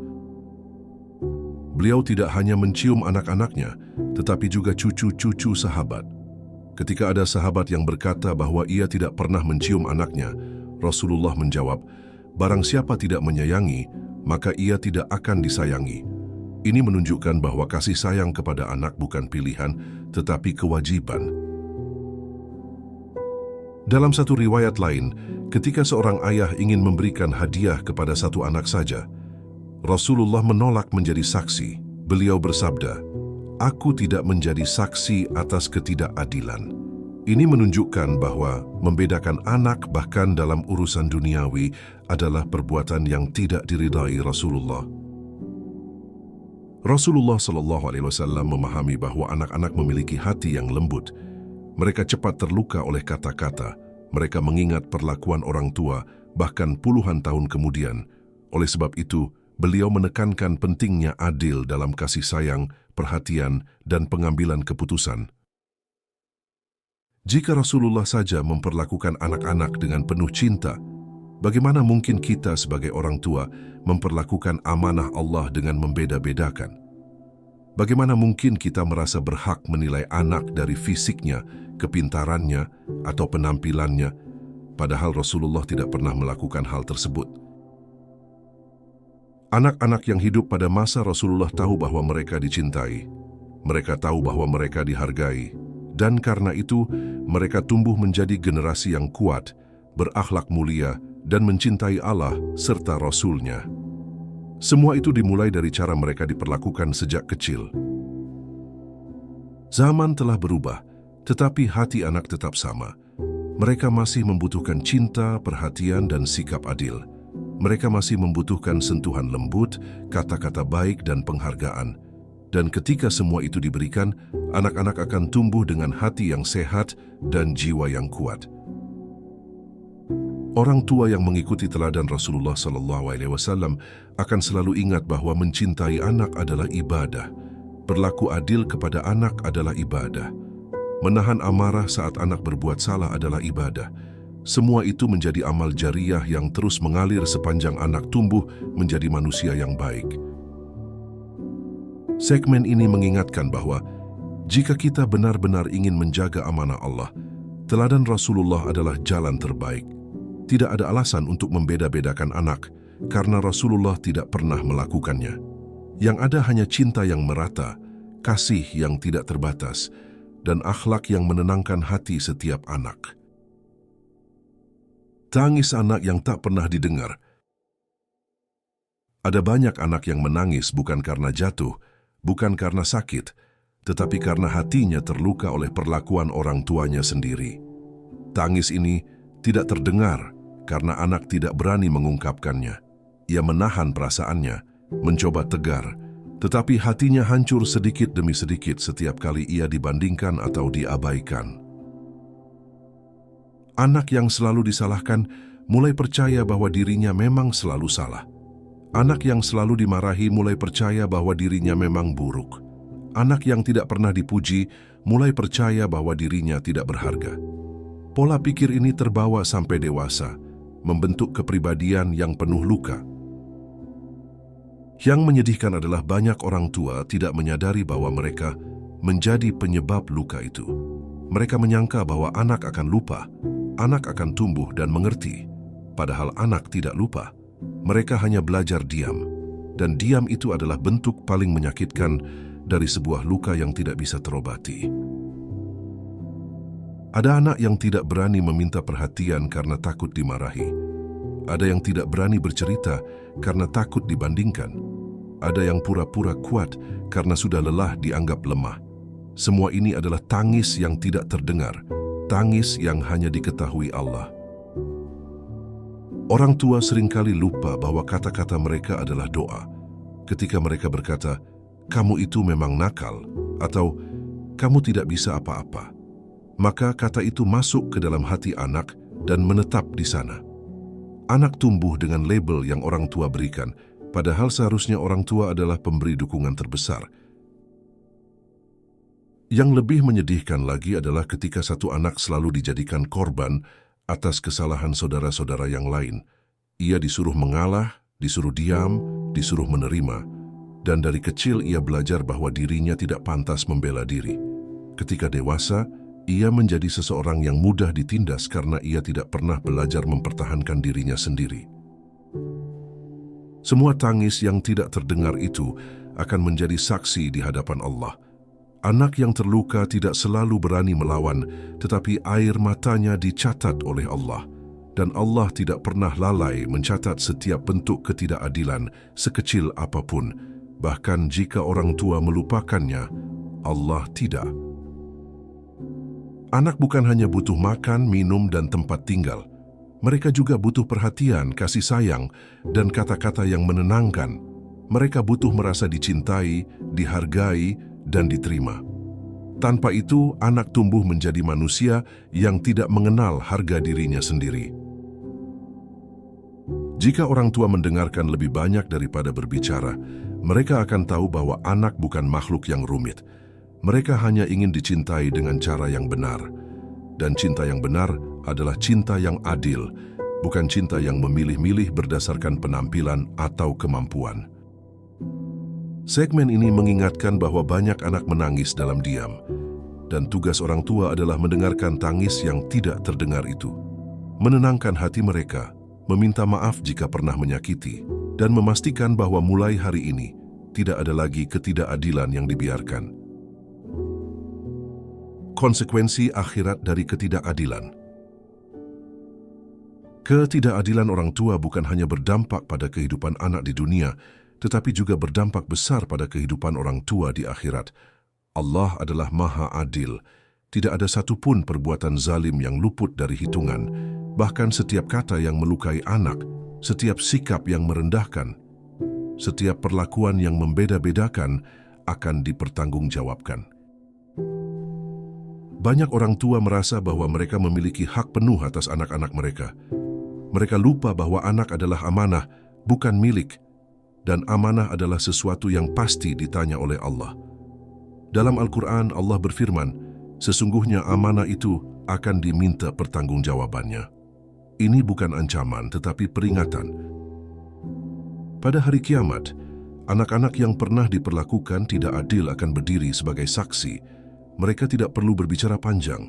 Beliau tidak hanya mencium anak-anaknya, tetapi juga cucu-cucu sahabat. Ketika ada sahabat yang berkata bahwa ia tidak pernah mencium anaknya, Rasulullah menjawab, "Barang siapa tidak menyayangi, maka ia tidak akan disayangi." Ini menunjukkan bahwa kasih sayang kepada anak bukan pilihan, tetapi kewajiban. Dalam satu riwayat lain, ketika seorang ayah ingin memberikan hadiah kepada satu anak saja, Rasulullah menolak menjadi saksi. Beliau bersabda, "Aku tidak menjadi saksi atas ketidakadilan." Ini menunjukkan bahwa membedakan anak bahkan dalam urusan duniawi adalah perbuatan yang tidak diridai Rasulullah. Rasulullah SAW memahami bahwa anak-anak memiliki hati yang lembut. Mereka cepat terluka oleh kata-kata. Mereka mengingat perlakuan orang tua, bahkan puluhan tahun kemudian. Oleh sebab itu, beliau menekankan pentingnya adil dalam kasih sayang, perhatian, dan pengambilan keputusan. Jika Rasulullah saja memperlakukan anak-anak dengan penuh cinta, bagaimana mungkin kita sebagai orang tua memperlakukan amanah Allah dengan membeda-bedakan? Bagaimana mungkin kita merasa berhak menilai anak dari fisiknya, kepintarannya, atau penampilannya, padahal Rasulullah tidak pernah melakukan hal tersebut? Anak-anak yang hidup pada masa Rasulullah tahu bahwa mereka dicintai, mereka tahu bahwa mereka dihargai, dan karena itu mereka tumbuh menjadi generasi yang kuat, berakhlak mulia, dan mencintai Allah serta Rasul-Nya. Semua itu dimulai dari cara mereka diperlakukan sejak kecil. Zaman telah berubah, tetapi hati anak tetap sama. Mereka masih membutuhkan cinta, perhatian, dan sikap adil. Mereka masih membutuhkan sentuhan lembut, kata-kata baik, dan penghargaan. Dan ketika semua itu diberikan, anak-anak akan tumbuh dengan hati yang sehat dan jiwa yang kuat. Orang tua yang mengikuti teladan Rasulullah SAW akan selalu ingat bahwa mencintai anak adalah ibadah. Berlaku adil kepada anak adalah ibadah. Menahan amarah saat anak berbuat salah adalah ibadah. Semua itu menjadi amal jariah yang terus mengalir sepanjang anak tumbuh menjadi manusia yang baik. Segmen ini mengingatkan bahwa jika kita benar-benar ingin menjaga amanah Allah, teladan Rasulullah adalah jalan terbaik. Tidak ada alasan untuk membeda-bedakan anak, karena Rasulullah tidak pernah melakukannya. Yang ada hanya cinta yang merata, kasih yang tidak terbatas, dan akhlak yang menenangkan hati setiap anak. Tangis anak yang tak pernah didengar. Ada banyak anak yang menangis bukan karena jatuh, bukan karena sakit, tetapi karena hatinya terluka oleh perlakuan orang tuanya sendiri. Tangis ini tidak terdengar karena anak tidak berani mengungkapkannya. Ia menahan perasaannya, mencoba tegar, tetapi hatinya hancur sedikit demi sedikit setiap kali ia dibandingkan atau diabaikan. Anak yang selalu disalahkan mulai percaya bahwa dirinya memang selalu salah. Anak yang selalu dimarahi mulai percaya bahwa dirinya memang buruk. Anak yang tidak pernah dipuji mulai percaya bahwa dirinya tidak berharga. Pola pikir ini terbawa sampai dewasa, membentuk kepribadian yang penuh luka. Yang menyedihkan adalah banyak orang tua tidak menyadari bahwa mereka menjadi penyebab luka itu. Mereka menyangka bahwa anak akan lupa, anak akan tumbuh dan mengerti, padahal anak tidak lupa. Mereka hanya belajar diam, dan diam itu adalah bentuk paling menyakitkan dari sebuah luka yang tidak bisa terobati. Ada anak yang tidak berani meminta perhatian karena takut dimarahi. Ada yang tidak berani bercerita karena takut dibandingkan. Ada yang pura-pura kuat karena sudah lelah dianggap lemah. Semua ini adalah tangis yang tidak terdengar, tangis yang hanya diketahui Allah. Orang tua seringkali lupa bahwa kata-kata mereka adalah doa. Ketika mereka berkata, "Kamu itu memang nakal," atau "Kamu tidak bisa apa-apa," maka kata itu masuk ke dalam hati anak dan menetap di sana. Anak tumbuh dengan label yang orang tua berikan, padahal seharusnya orang tua adalah pemberi dukungan terbesar. Yang lebih menyedihkan lagi adalah ketika satu anak selalu dijadikan korban atas kesalahan saudara-saudara yang lain. Ia disuruh mengalah, disuruh diam, disuruh menerima, dan dari kecil ia belajar bahwa dirinya tidak pantas membela diri. Ketika dewasa, ia menjadi seseorang yang mudah ditindas karena ia tidak pernah belajar mempertahankan dirinya sendiri. Semua tangis yang tidak terdengar itu akan menjadi saksi di hadapan Allah. Anak yang terluka tidak selalu berani melawan, tetapi air matanya dicatat oleh Allah. Dan Allah tidak pernah lalai mencatat setiap bentuk ketidakadilan, sekecil apapun. Bahkan jika orang tua melupakannya, Allah tidak. Anak bukan hanya butuh makan, minum, dan tempat tinggal. Mereka juga butuh perhatian, kasih sayang, dan kata-kata yang menenangkan. Mereka butuh merasa dicintai, dihargai, dan diterima. Tanpa itu, anak tumbuh menjadi manusia yang tidak mengenal harga dirinya sendiri. Jika orang tua mendengarkan lebih banyak daripada berbicara, mereka akan tahu bahwa anak bukan makhluk yang rumit. Mereka hanya ingin dicintai dengan cara yang benar. Dan cinta yang benar adalah cinta yang adil, bukan cinta yang memilih-milih berdasarkan penampilan atau kemampuan. Segmen ini mengingatkan bahwa banyak anak menangis dalam diam, dan tugas orang tua adalah mendengarkan tangis yang tidak terdengar itu, menenangkan hati mereka, meminta maaf jika pernah menyakiti, dan memastikan bahwa mulai hari ini tidak ada lagi ketidakadilan yang dibiarkan. Konsekuensi akhirat dari ketidakadilan. Ketidakadilan orang tua bukan hanya berdampak pada kehidupan anak di dunia, tetapi juga berdampak besar pada kehidupan orang tua di akhirat. Allah adalah Maha Adil. Tidak ada satupun perbuatan zalim yang luput dari hitungan. Bahkan setiap kata yang melukai anak, setiap sikap yang merendahkan, setiap perlakuan yang membeda-bedakan akan dipertanggungjawabkan. Banyak orang tua merasa bahwa mereka memiliki hak penuh atas anak-anak mereka. Mereka lupa bahwa anak adalah amanah, bukan milik. Dan amanah adalah sesuatu yang pasti ditanya oleh Allah. Dalam Al-Quran, Allah berfirman, sesungguhnya amanah itu akan diminta pertanggungjawabannya. Ini bukan ancaman tetapi peringatan. Pada hari kiamat, anak-anak yang pernah diperlakukan tidak adil akan berdiri sebagai saksi. Mereka tidak perlu berbicara panjang.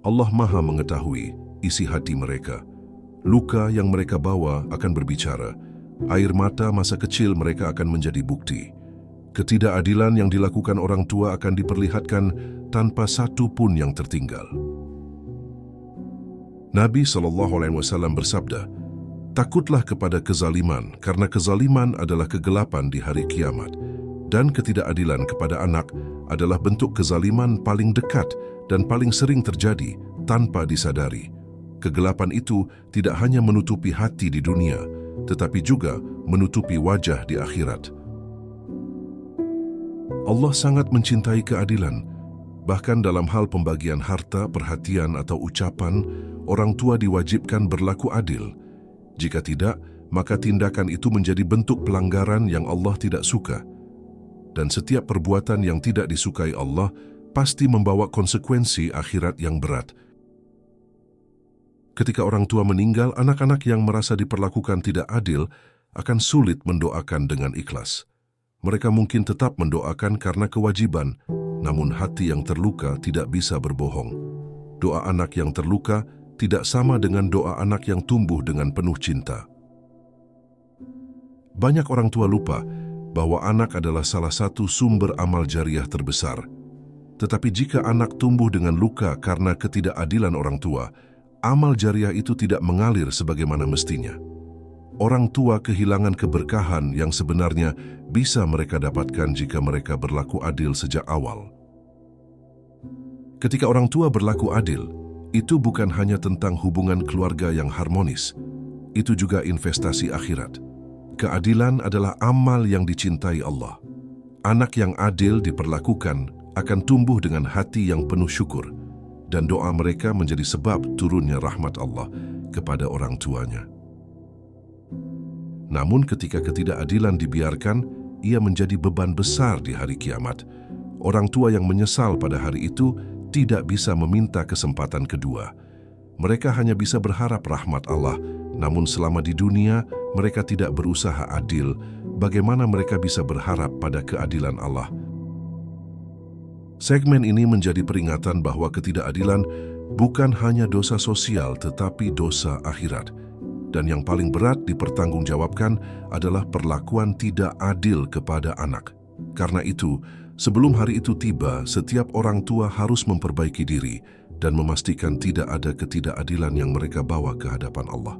Allah Maha mengetahui isi hati mereka. Luka yang mereka bawa akan berbicara. Air mata masa kecil mereka akan menjadi bukti. Ketidakadilan yang dilakukan orang tua akan diperlihatkan tanpa satu pun yang tertinggal. Nabi SAW bersabda, "Takutlah kepada kezaliman, karena kezaliman adalah kegelapan di hari kiamat. Dan ketidakadilan kepada anak adalah bentuk kezaliman paling dekat dan paling sering terjadi tanpa disadari. Kegelapan itu tidak hanya menutupi hati di dunia, tetapi juga menutupi wajah di akhirat." Allah sangat mencintai keadilan. Bahkan dalam hal pembagian harta, perhatian, atau ucapan, orang tua diwajibkan berlaku adil. Jika tidak, maka tindakan itu menjadi bentuk pelanggaran yang Allah tidak suka. Dan setiap perbuatan yang tidak disukai Allah pasti membawa konsekuensi akhirat yang berat. Ketika orang tua meninggal, anak-anak yang merasa diperlakukan tidak adil akan sulit mendoakan dengan ikhlas. Mereka mungkin tetap mendoakan karena kewajiban, namun hati yang terluka tidak bisa berbohong. Doa anak yang terluka tidak sama dengan doa anak yang tumbuh dengan penuh cinta. Banyak orang tua lupa bahwa anak adalah salah satu sumber amal jariah terbesar. Tetapi jika anak tumbuh dengan luka karena ketidakadilan orang tua, amal jariah itu tidak mengalir sebagaimana mestinya. Orang tua kehilangan keberkahan yang sebenarnya bisa mereka dapatkan jika mereka berlaku adil sejak awal. Ketika orang tua berlaku adil, itu bukan hanya tentang hubungan keluarga yang harmonis, itu juga investasi akhirat. Keadilan adalah amal yang dicintai Allah. Anak yang adil diperlakukan akan tumbuh dengan hati yang penuh syukur, dan doa mereka menjadi sebab turunnya rahmat Allah kepada orang tuanya. Namun ketika ketidakadilan dibiarkan, ia menjadi beban besar di hari kiamat. Orang tua yang menyesal pada hari itu tidak bisa meminta kesempatan kedua. Mereka hanya bisa berharap rahmat Allah, namun selama di dunia mereka tidak berusaha adil. Bagaimana mereka bisa berharap pada keadilan Allah? Segmen ini menjadi peringatan bahwa ketidakadilan bukan hanya dosa sosial tetapi dosa akhirat. Dan yang paling berat dipertanggungjawabkan adalah perlakuan tidak adil kepada anak. Karena itu, sebelum hari itu tiba, setiap orang tua harus memperbaiki diri dan memastikan tidak ada ketidakadilan yang mereka bawa ke hadapan Allah.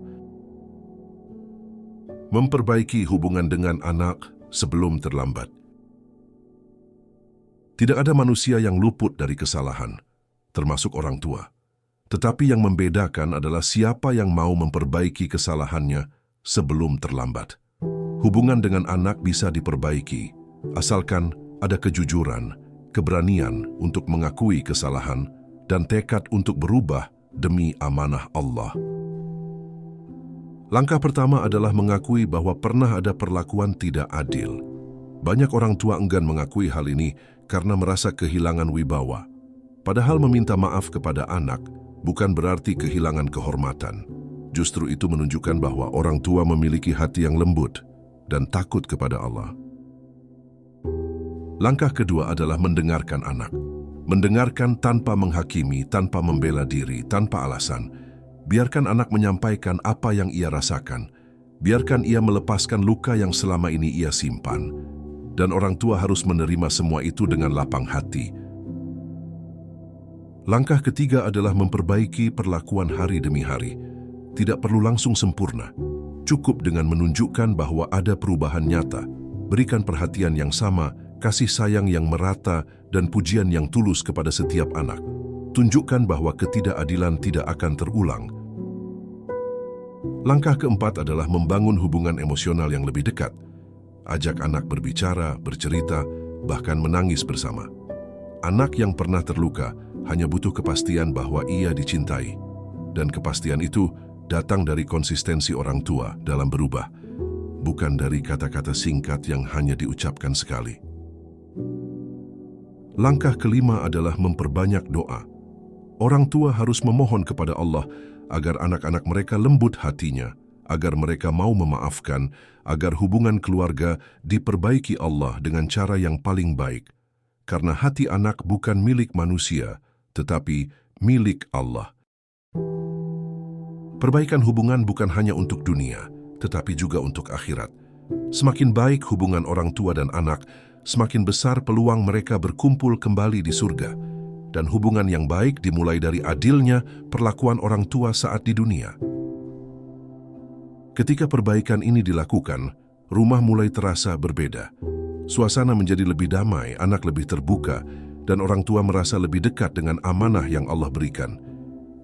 Memperbaiki hubungan dengan anak sebelum terlambat. Tidak ada manusia yang luput dari kesalahan, termasuk orang tua. Tetapi yang membedakan adalah siapa yang mau memperbaiki kesalahannya sebelum terlambat. Hubungan dengan anak bisa diperbaiki, asalkan ada kejujuran, keberanian untuk mengakui kesalahan, dan tekad untuk berubah demi amanah Allah. Langkah pertama adalah mengakui bahwa pernah ada perlakuan tidak adil. Banyak orang tua enggan mengakui hal ini karena merasa kehilangan wibawa. Padahal meminta maaf kepada anak bukan berarti kehilangan kehormatan. Justru itu menunjukkan bahwa orang tua memiliki hati yang lembut dan takut kepada Allah. Langkah kedua adalah mendengarkan anak. Mendengarkan tanpa menghakimi, tanpa membela diri, tanpa alasan. Biarkan anak menyampaikan apa yang ia rasakan. Biarkan ia melepaskan luka yang selama ini ia simpan. Dan orang tua harus menerima semua itu dengan lapang hati. Langkah ketiga adalah memperbaiki perlakuan hari demi hari. Tidak perlu langsung sempurna. Cukup dengan menunjukkan bahwa ada perubahan nyata. Berikan perhatian yang sama, kasih sayang yang merata, dan pujian yang tulus kepada setiap anak. Tunjukkan bahwa ketidakadilan tidak akan terulang. Langkah keempat adalah membangun hubungan emosional yang lebih dekat. Ajak anak berbicara, bercerita, bahkan menangis bersama. Anak yang pernah terluka hanya butuh kepastian bahwa ia dicintai. Dan kepastian itu datang dari konsistensi orang tua dalam berubah, bukan dari kata-kata singkat yang hanya diucapkan sekali. Langkah kelima adalah memperbanyak doa. Orang tua harus memohon kepada Allah agar anak-anak mereka lembut hatinya, agar mereka mau memaafkan, agar hubungan keluarga diperbaiki Allah dengan cara yang paling baik. Karena hati anak bukan milik manusia, tetapi milik Allah. Perbaikan hubungan bukan hanya untuk dunia, tetapi juga untuk akhirat. Semakin baik hubungan orang tua dan anak, semakin besar peluang mereka berkumpul kembali di surga. Dan hubungan yang baik dimulai dari adilnya perlakuan orang tua saat di dunia. Ketika perbaikan ini dilakukan, rumah mulai terasa berbeda. Suasana menjadi lebih damai, anak lebih terbuka, dan orang tua merasa lebih dekat dengan amanah yang Allah berikan.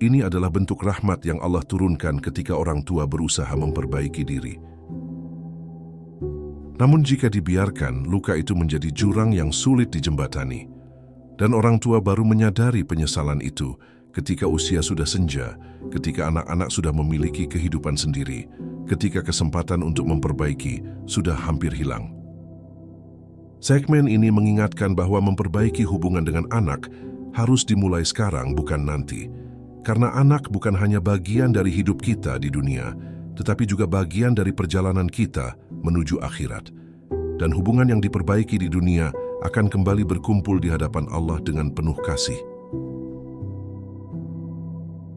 Ini adalah bentuk rahmat yang Allah turunkan ketika orang tua berusaha memperbaiki diri. Namun jika dibiarkan, luka itu menjadi jurang yang sulit dijembatani. Dan orang tua baru menyadari penyesalan itu ketika usia sudah senja, ketika anak-anak sudah memiliki kehidupan sendiri, ketika kesempatan untuk memperbaiki sudah hampir hilang. Segmen ini mengingatkan bahwa memperbaiki hubungan dengan anak harus dimulai sekarang, bukan nanti. Karena anak bukan hanya bagian dari hidup kita di dunia, tetapi juga bagian dari perjalanan kita menuju akhirat. Dan hubungan yang diperbaiki di dunia akan kembali berkumpul di hadapan Allah dengan penuh kasih.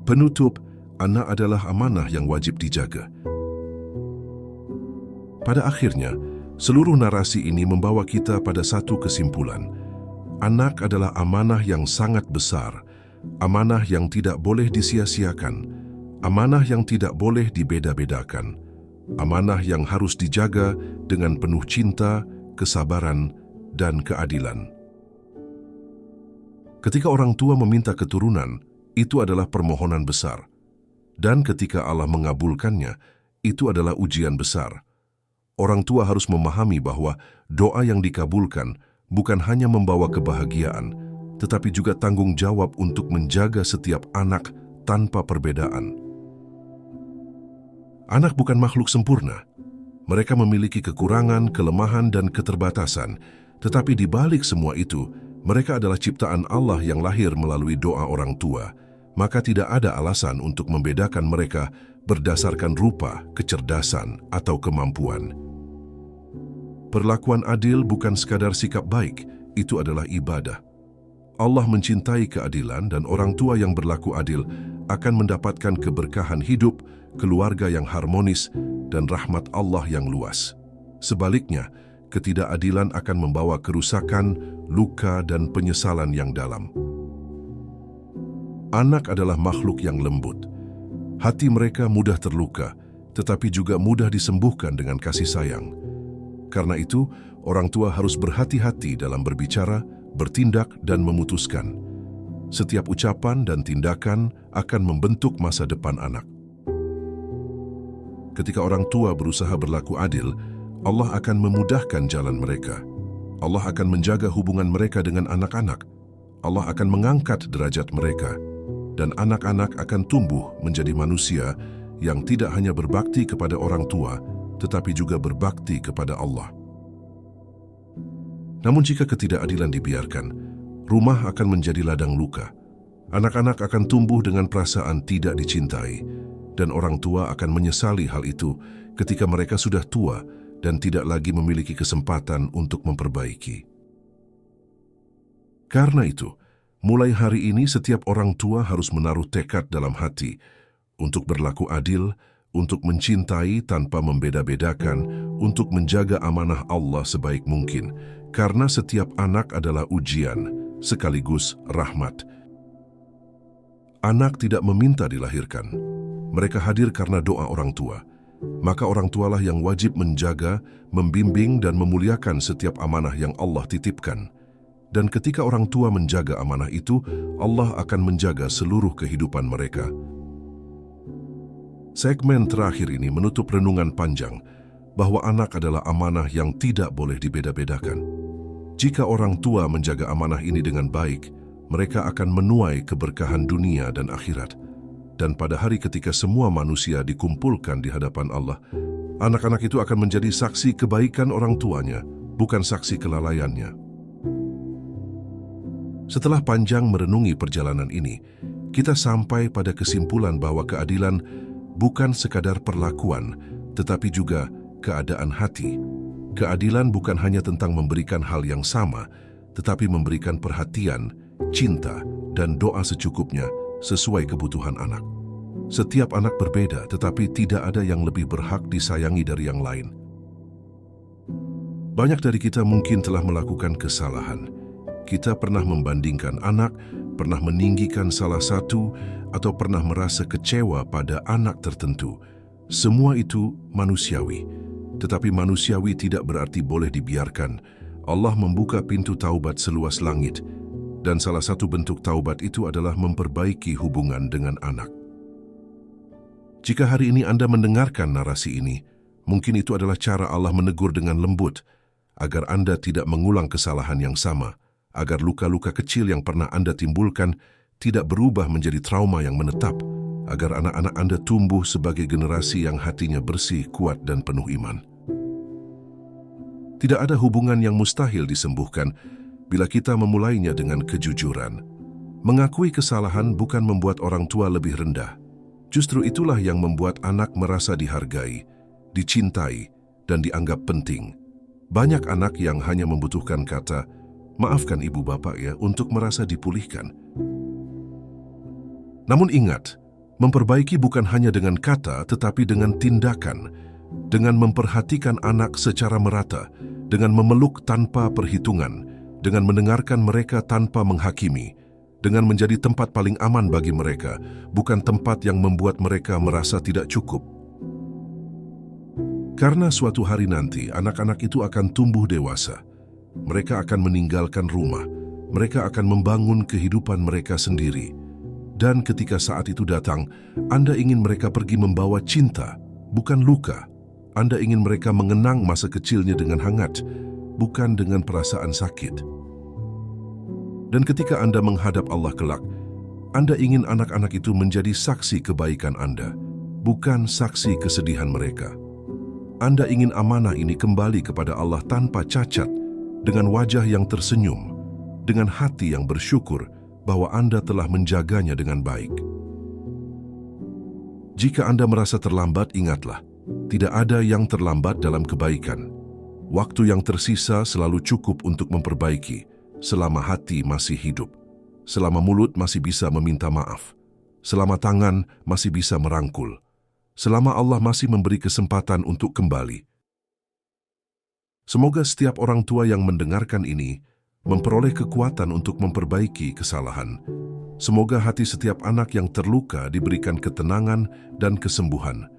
Penutup, anak adalah amanah yang wajib dijaga. Pada akhirnya, seluruh narasi ini membawa kita pada satu kesimpulan. Anak adalah amanah yang sangat besar, amanah yang tidak boleh disia-siakan, amanah yang tidak boleh dibeda-bedakan, amanah yang harus dijaga dengan penuh cinta, kesabaran, dan keadilan. Ketika orang tua meminta keturunan, itu adalah permohonan besar. Dan ketika Allah mengabulkannya, itu adalah ujian besar. Orang tua harus memahami bahwa doa yang dikabulkan bukan hanya membawa kebahagiaan, tetapi juga tanggung jawab untuk menjaga setiap anak tanpa perbedaan. Anak bukan makhluk sempurna. Mereka memiliki kekurangan, kelemahan, dan keterbatasan. Tetapi di balik semua itu, mereka adalah ciptaan Allah yang lahir melalui doa orang tua. Maka tidak ada alasan untuk membedakan mereka berdasarkan rupa, kecerdasan, atau kemampuan. Perlakuan adil bukan sekadar sikap baik, itu adalah ibadah. Allah mencintai keadilan dan orang tua yang berlaku adil akan mendapatkan keberkahan hidup, keluarga yang harmonis, dan rahmat Allah yang luas. Sebaliknya, ketidakadilan akan membawa kerusakan, luka, dan penyesalan yang dalam. Anak adalah makhluk yang lembut. Hati mereka mudah terluka, tetapi juga mudah disembuhkan dengan kasih sayang. Karena itu, orang tua harus berhati-hati dalam berbicara, bertindak, dan memutuskan. Setiap ucapan dan tindakan akan membentuk masa depan anak. Ketika orang tua berusaha berlaku adil, Allah akan memudahkan jalan mereka. Allah akan menjaga hubungan mereka dengan anak-anak. Allah akan mengangkat derajat mereka. Dan anak-anak akan tumbuh menjadi manusia yang tidak hanya berbakti kepada orang tua, tetapi juga berbakti kepada Allah. Namun jika ketidakadilan dibiarkan, rumah akan menjadi ladang luka. Anak-anak akan tumbuh dengan perasaan tidak dicintai, dan orang tua akan menyesali hal itu ketika mereka sudah tua dan tidak lagi memiliki kesempatan untuk memperbaiki. Karena itu, mulai hari ini setiap orang tua harus menaruh tekad dalam hati untuk berlaku adil, untuk mencintai tanpa membeda-bedakan, untuk menjaga amanah Allah sebaik mungkin, karena setiap anak adalah ujian, sekaligus rahmat. Anak tidak meminta dilahirkan. Mereka hadir karena doa orang tua. Maka orang tualah yang wajib menjaga, membimbing, dan memuliakan setiap amanah yang Allah titipkan. Dan ketika orang tua menjaga amanah itu, Allah akan menjaga seluruh kehidupan mereka. Segmen terakhir ini menutup renungan panjang bahwa anak adalah amanah yang tidak boleh dibeda-bedakan. Jika orang tua menjaga amanah ini dengan baik, mereka akan menuai keberkahan dunia dan akhirat. Dan pada hari ketika semua manusia dikumpulkan di hadapan Allah, anak-anak itu akan menjadi saksi kebaikan orang tuanya, bukan saksi kelalaiannya. Setelah panjang merenungi perjalanan ini, kita sampai pada kesimpulan bahwa keadilan bukan sekadar perlakuan, tetapi juga keadaan hati. Keadilan bukan hanya tentang memberikan hal yang sama, tetapi memberikan perhatian, cinta, dan doa secukupnya sesuai kebutuhan anak. Setiap anak berbeda, tetapi tidak ada yang lebih berhak disayangi dari yang lain. Banyak dari kita mungkin telah melakukan kesalahan. Kita pernah membandingkan anak, pernah meninggikan salah satu, atau pernah merasa kecewa pada anak tertentu. Semua itu manusiawi. Tetapi manusiawi tidak berarti boleh dibiarkan. Allah membuka pintu taubat seluas langit, dan salah satu bentuk taubat itu adalah memperbaiki hubungan dengan anak. Jika hari ini Anda mendengarkan narasi ini, mungkin itu adalah cara Allah menegur dengan lembut, agar Anda tidak mengulang kesalahan yang sama, agar luka-luka kecil yang pernah Anda timbulkan tidak berubah menjadi trauma yang menetap, agar anak-anak Anda tumbuh sebagai generasi yang hatinya bersih, kuat, dan penuh iman. Tidak ada hubungan yang mustahil disembuhkan bila kita memulainya dengan kejujuran. Mengakui kesalahan bukan membuat orang tua lebih rendah. Justru itulah yang membuat anak merasa dihargai, dicintai, dan dianggap penting. Banyak anak yang hanya membutuhkan kata, "Maafkan ibu bapak ya," untuk merasa dipulihkan. Namun ingat, memperbaiki bukan hanya dengan kata, tetapi dengan tindakan, dengan memperhatikan anak secara merata, dengan memeluk tanpa perhitungan, dengan mendengarkan mereka tanpa menghakimi, dengan menjadi tempat paling aman bagi mereka, bukan tempat yang membuat mereka merasa tidak cukup. Karena suatu hari nanti, anak-anak itu akan tumbuh dewasa. Mereka akan meninggalkan rumah, mereka akan membangun kehidupan mereka sendiri. Dan ketika saat itu datang, Anda ingin mereka pergi membawa cinta, bukan luka. Anda ingin mereka mengenang masa kecilnya dengan hangat, bukan dengan perasaan sakit. Dan ketika Anda menghadap Allah kelak, Anda ingin anak-anak itu menjadi saksi kebaikan Anda, bukan saksi kesedihan mereka. Anda ingin amanah ini kembali kepada Allah tanpa cacat, dengan wajah yang tersenyum, dengan hati yang bersyukur bahwa Anda telah menjaganya dengan baik. Jika Anda merasa terlambat, ingatlah, tidak ada yang terlambat dalam kebaikan. Waktu yang tersisa selalu cukup untuk memperbaiki, selama hati masih hidup, selama mulut masih bisa meminta maaf, selama tangan masih bisa merangkul, selama Allah masih memberi kesempatan untuk kembali. Semoga setiap orang tua yang mendengarkan ini memperoleh kekuatan untuk memperbaiki kesalahan. Semoga hati setiap anak yang terluka diberikan ketenangan dan kesembuhan.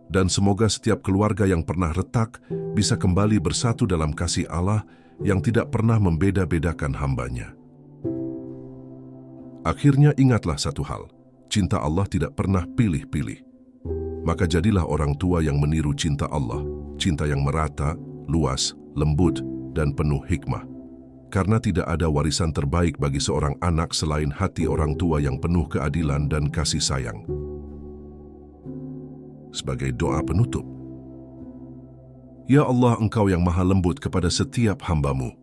Dan semoga setiap keluarga yang pernah retak bisa kembali bersatu dalam kasih Allah yang tidak pernah membeda-bedakan hamba-Nya. Akhirnya ingatlah satu hal, cinta Allah tidak pernah pilih-pilih. Maka jadilah orang tua yang meniru cinta Allah, cinta yang merata, luas, lembut, dan penuh hikmah. Karena tidak ada warisan terbaik bagi seorang anak selain hati orang tua yang penuh keadilan dan kasih sayang. Sebagai doa penutup, Ya Allah, Engkau yang maha lembut kepada setiap hamba-Mu.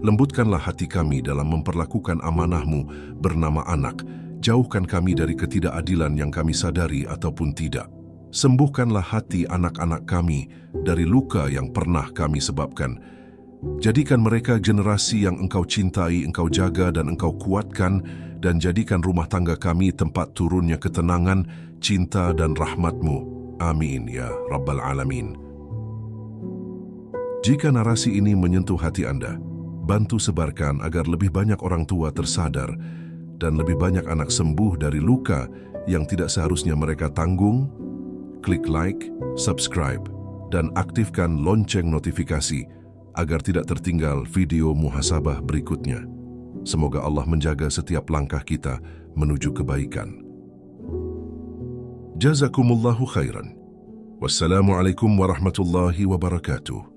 Lembutkanlah hati kami dalam memperlakukan amanah-Mu bernama anak. Jauhkan kami dari ketidakadilan yang kami sadari ataupun tidak. Sembuhkanlah hati anak-anak kami dari luka yang pernah kami sebabkan. Jadikan mereka generasi yang Engkau cintai, Engkau jaga dan Engkau kuatkan, dan jadikan rumah tangga kami tempat turunnya ketenangan, cinta dan rahmat-Mu. Amin ya Rabbal Alamin. Jika narasi ini menyentuh hati Anda, bantu sebarkan agar lebih banyak orang tua tersadar dan lebih banyak anak sembuh dari luka yang tidak seharusnya mereka tanggung. Klik like, subscribe, dan aktifkan lonceng notifikasi agar tidak tertinggal video muhasabah berikutnya. Semoga Allah menjaga setiap langkah kita menuju kebaikan. Jazakumullahu khairan. Wassalamualaikum warahmatullahi wabarakatuh.